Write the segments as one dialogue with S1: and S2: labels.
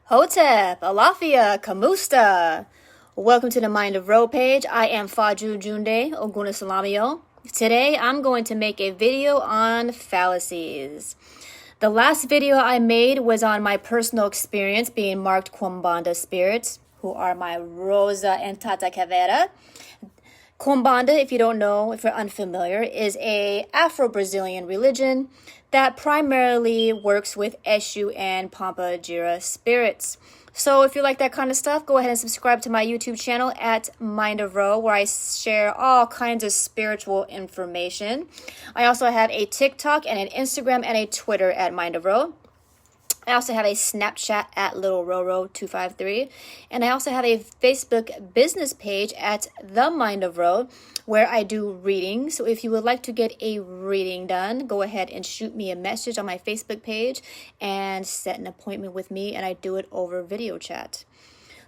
S1: Hotep, Alafia, Kamusta. Welcome to the Mind of Ro page. I am Faju Junde Oguna Salamio. Today I'm going to make a video on fallacies. The last video I made was on my personal experience being marked Kumbanda spirits, who are my Rosa and Tata Caveira. Kumbanda, if you don't know, if you're unfamiliar, is a Afro-Brazilian religion that primarily works with Eshu and Pampa Gira spirits. So if you like that kind of stuff, go ahead and subscribe to my YouTube channel at Mind of Ro, where I share all kinds of spiritual information. I also have a TikTok and an Instagram and a Twitter at Mind of Ro. I also have a Snapchat at LittleRoro253, and I also have a Facebook business page at The Mind of Ro, where I do readings. So if you would like to get a reading done, go ahead and shoot me a message on my Facebook page and set an appointment with me, and I do it over video chat.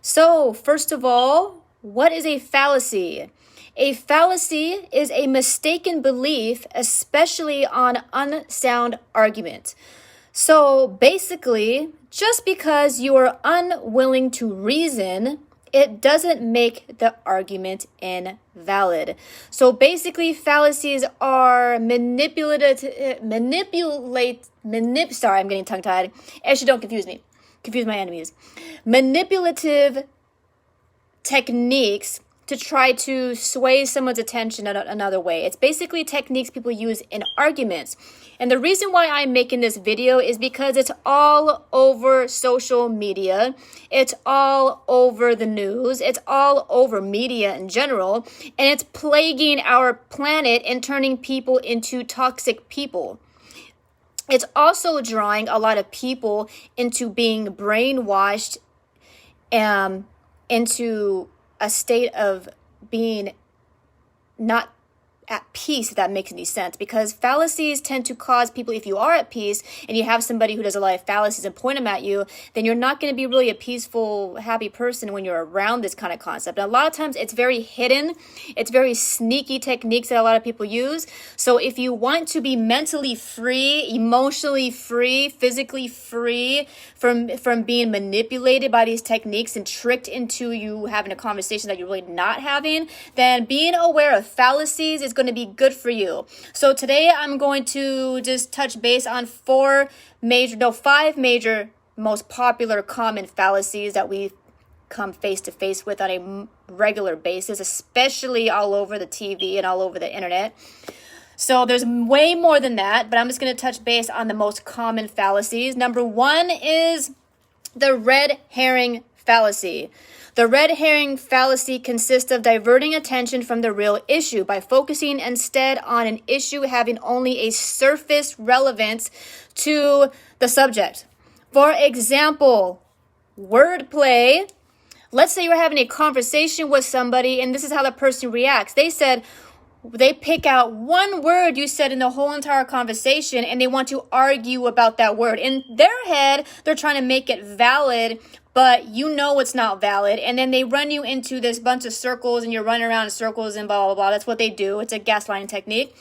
S1: So first of all, what is a fallacy? A fallacy is a mistaken belief, especially on unsound argument. So basically, just because you are unwilling to reason, it doesn't make the argument invalid. So basically, fallacies are sorry, I'm getting tongue-tied. Actually, don't confuse me. Confuse my enemies. Manipulative techniques to try to sway someone's attention another way. It's basically techniques people use in arguments. And the reason why I'm making this video is because it's all over social media. It's all over the news. It's all over media in general. And it's plaguing our planet and turning people into toxic people. It's also drawing a lot of people into being brainwashed into a state of being not at peace, if that makes any sense, because fallacies tend to cause people, if you are at peace and you have somebody who does a lot of fallacies and point them at you, then you're not going to be really a peaceful, happy person when you're around this kind of concept. And a lot of times it's very hidden. It's very sneaky techniques that a lot of people use. So if you want to be mentally free, emotionally free, physically free from being manipulated by these techniques and tricked into you having a conversation that you're really not having, then being aware of fallacies is going to be good for you. So today I'm going to just touch base on five major most popular common fallacies that we come face to face with on a regular basis, especially all over the TV and all over the internet. So there's way more than that, but I'm just going to touch base on the most common fallacies. Number one is the red herring fallacy. The red herring fallacy consists of diverting attention from the real issue by focusing instead on an issue having only a surface relevance to the subject. For example, wordplay. Let's say you're having a conversation with somebody and this is how the person reacts. They pick out one word you said in the whole entire conversation and they want to argue about that word. In their head, they're trying to make it valid, but you know it's not valid. And then they run you into this bunch of circles and you're running around in circles and blah, blah, blah. That's what they do. It's a gaslighting technique.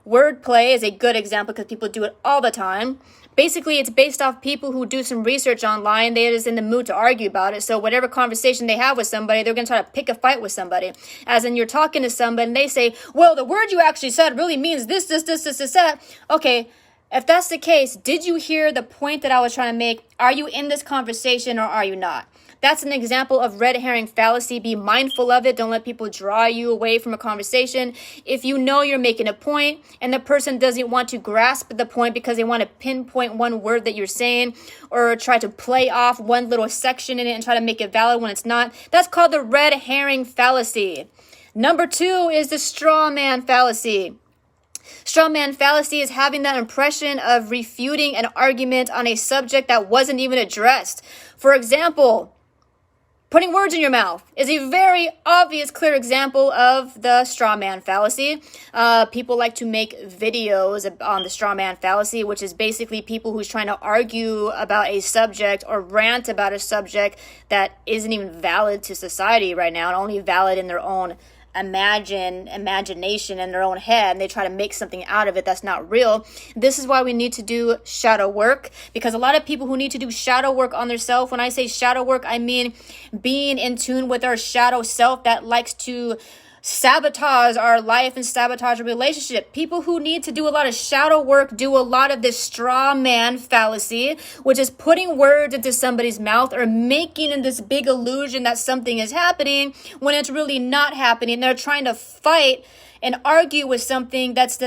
S1: Wordplay is a good example because people do it all the time. Basically, it's based off people who do some research online. They're just in the mood to argue about it. So whatever conversation they have with somebody, they're going to try to pick a fight with somebody. As in, you're talking to somebody and they say, well, the word you actually said really means this, that. Okay, if that's the case, did you hear the point that I was trying to make? Are you in this conversation or are you not? That's an example of red herring fallacy. Be mindful of it. Don't let people draw you away from a conversation. If you know you're making a point and the person doesn't want to grasp the point because they want to pinpoint one word that you're saying or try to play off one little section in it and try to make it valid when it's not, that's called the red herring fallacy. Number two is the straw man fallacy. Straw man fallacy is having that impression of refuting an argument on a subject that wasn't even addressed. For example, putting words in your mouth is a very obvious, clear example of the straw man fallacy. People like to make videos on the straw man fallacy, which is basically people who's trying to argue about a subject or rant about a subject that isn't even valid to society right now and only valid in their own imagination in their own head, and they try to make something out of it that's not real. This is why we need to do shadow work, because a lot of people who need to do shadow work on themselves, when I say shadow work, I mean being in tune with our shadow self that likes to sabotage our life and sabotage a relationship. People who need to do a lot of shadow work do a lot of this straw man fallacy, which is putting words into somebody's mouth or making this big illusion that something is happening when it's really not happening. They're trying to fight and argue with something that's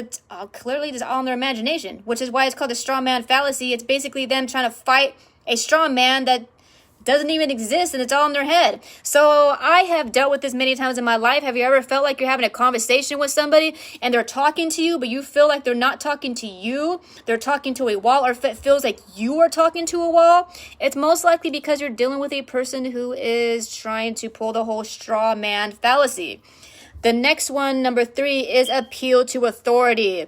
S1: clearly just all in their imagination, which is why it's called the straw man fallacy. It's basically them trying to fight a straw man that doesn't even exist, and it's all in their head. So I have dealt with this many times in my life. Have you ever felt like you're having a conversation with somebody and they're talking to you, but you feel like they're not talking to you, they're talking to a wall, or if it feels like you are talking to a wall? It's most likely because you're dealing with a person who is trying to pull the whole straw man fallacy. The next one, number 3, is appeal to authority.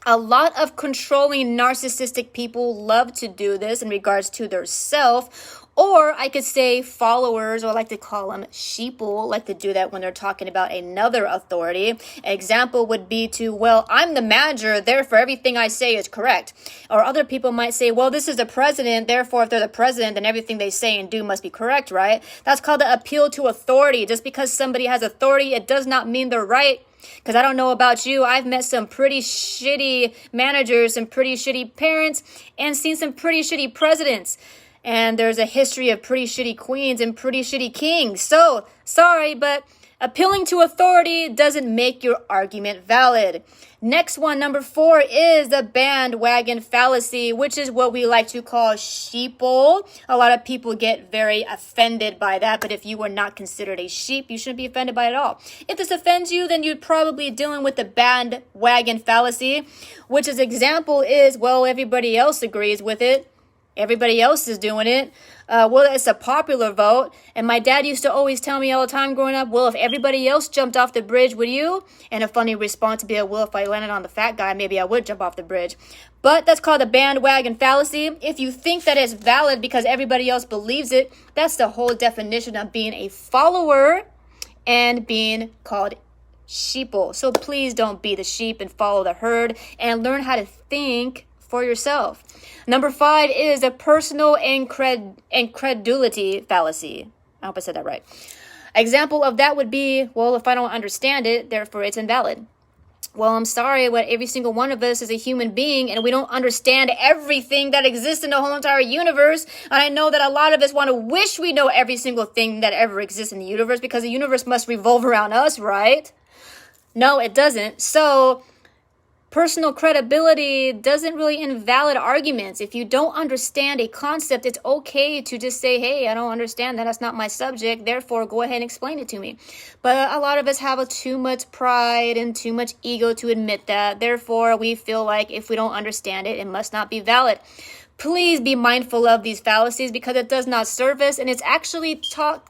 S1: A lot of controlling narcissistic people love to do this in regards to their self, or I could say followers, or I like to call them sheeple, like to do that when they're talking about another authority. An example would be well, I'm the manager, therefore everything I say is correct. Or other people might say, well, this is the president, therefore if they're the president, then everything they say and do must be correct, right? That's called the appeal to authority. Just because somebody has authority, it does not mean they're right. Because I don't know about you, I've met some pretty shitty managers, some pretty shitty parents, and seen some pretty shitty presidents. And there's a history of pretty shitty queens and pretty shitty kings. So, sorry, but appealing to authority doesn't make your argument valid. Next one, number 4, is the bandwagon fallacy, which is what we like to call sheeple. A lot of people get very offended by that, but if you were not considered a sheep, you shouldn't be offended by it at all. If this offends you, then you're probably dealing with the bandwagon fallacy, which is example is, well, everybody else agrees with it. Everybody else is doing it. Well, it's a popular vote. And my dad used to always tell me all the time growing up, well, if everybody else jumped off the bridge, would you? And a funny response would be, well, if I landed on the fat guy, maybe I would jump off the bridge. But that's called the bandwagon fallacy. If you think that it's valid because everybody else believes it, that's the whole definition of being a follower and being called sheeple. So please don't be the sheep and follow the herd, and learn how to think for yourself. Number 5 is a personal incredulity fallacy. I hope I said that right. Example of that would be, well, if I don't understand it, therefore it's invalid. Well, I'm sorry, but every single one of us is a human being, and we don't understand everything that exists in the whole entire universe. And I know that a lot of us want to wish we know every single thing that ever exists in the universe, because the universe must revolve around us, right? No, it doesn't. So personal credibility doesn't really invalid arguments. If you don't understand a concept, it's okay to just say, hey, I don't understand that. That's not my subject. Therefore, go ahead and explain it to me. But a lot of us have too much pride and too much ego to admit that. Therefore, we feel like if we don't understand it, it must not be valid. Please be mindful of these fallacies, because it does not serve us, and it's actually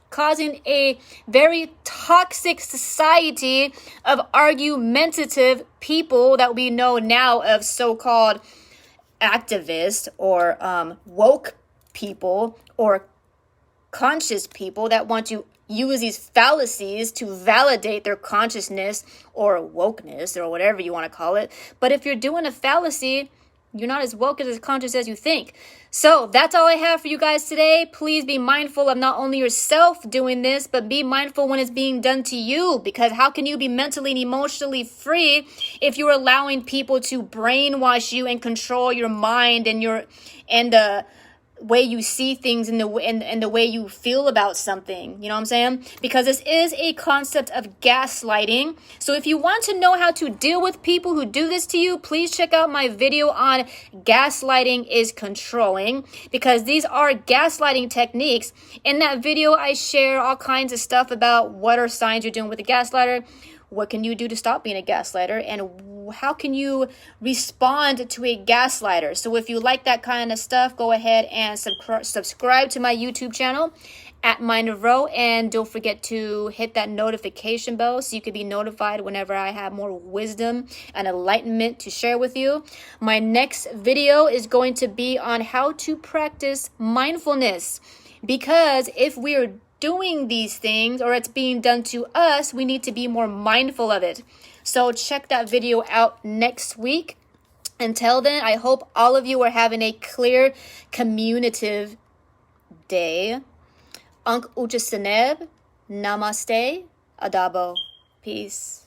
S1: causing a very toxic society of argumentative people that we know now of so-called activists or woke people or conscious people that want to use these fallacies to validate their consciousness or wokeness or whatever you want to call it. But if you're doing a fallacy, you're not as woke as conscious as you think. So that's all I have for you guys today. Please be mindful of not only yourself doing this, but be mindful when it's being done to you. Because how can you be mentally and emotionally free if you're allowing people to brainwash you and control your mind and the way you see things and the way you feel about something? You know what I'm saying? Because this is a concept of gaslighting. So if you want to know how to deal with people who do this to you, please check out my video on gaslighting is controlling, because these are gaslighting techniques. In that video, I share all kinds of stuff about what are signs you're doing with a gaslighter, what can you do to stop being a gaslighter, and how can you respond to a gaslighter. So if you like that kind of stuff, go ahead and subscribe to my YouTube channel at Mind of Ro, and don't forget to hit that notification bell so you can be notified whenever I have more wisdom and enlightenment to share with you. My next video is going to be on how to practice mindfulness, because if we're doing these things or it's being done to us, we need to be more mindful of it. So check that video out next week. Until then, I hope all of you are having a clear, communicative day. Ankh Uchasaneb. Namaste. Adabo. Peace.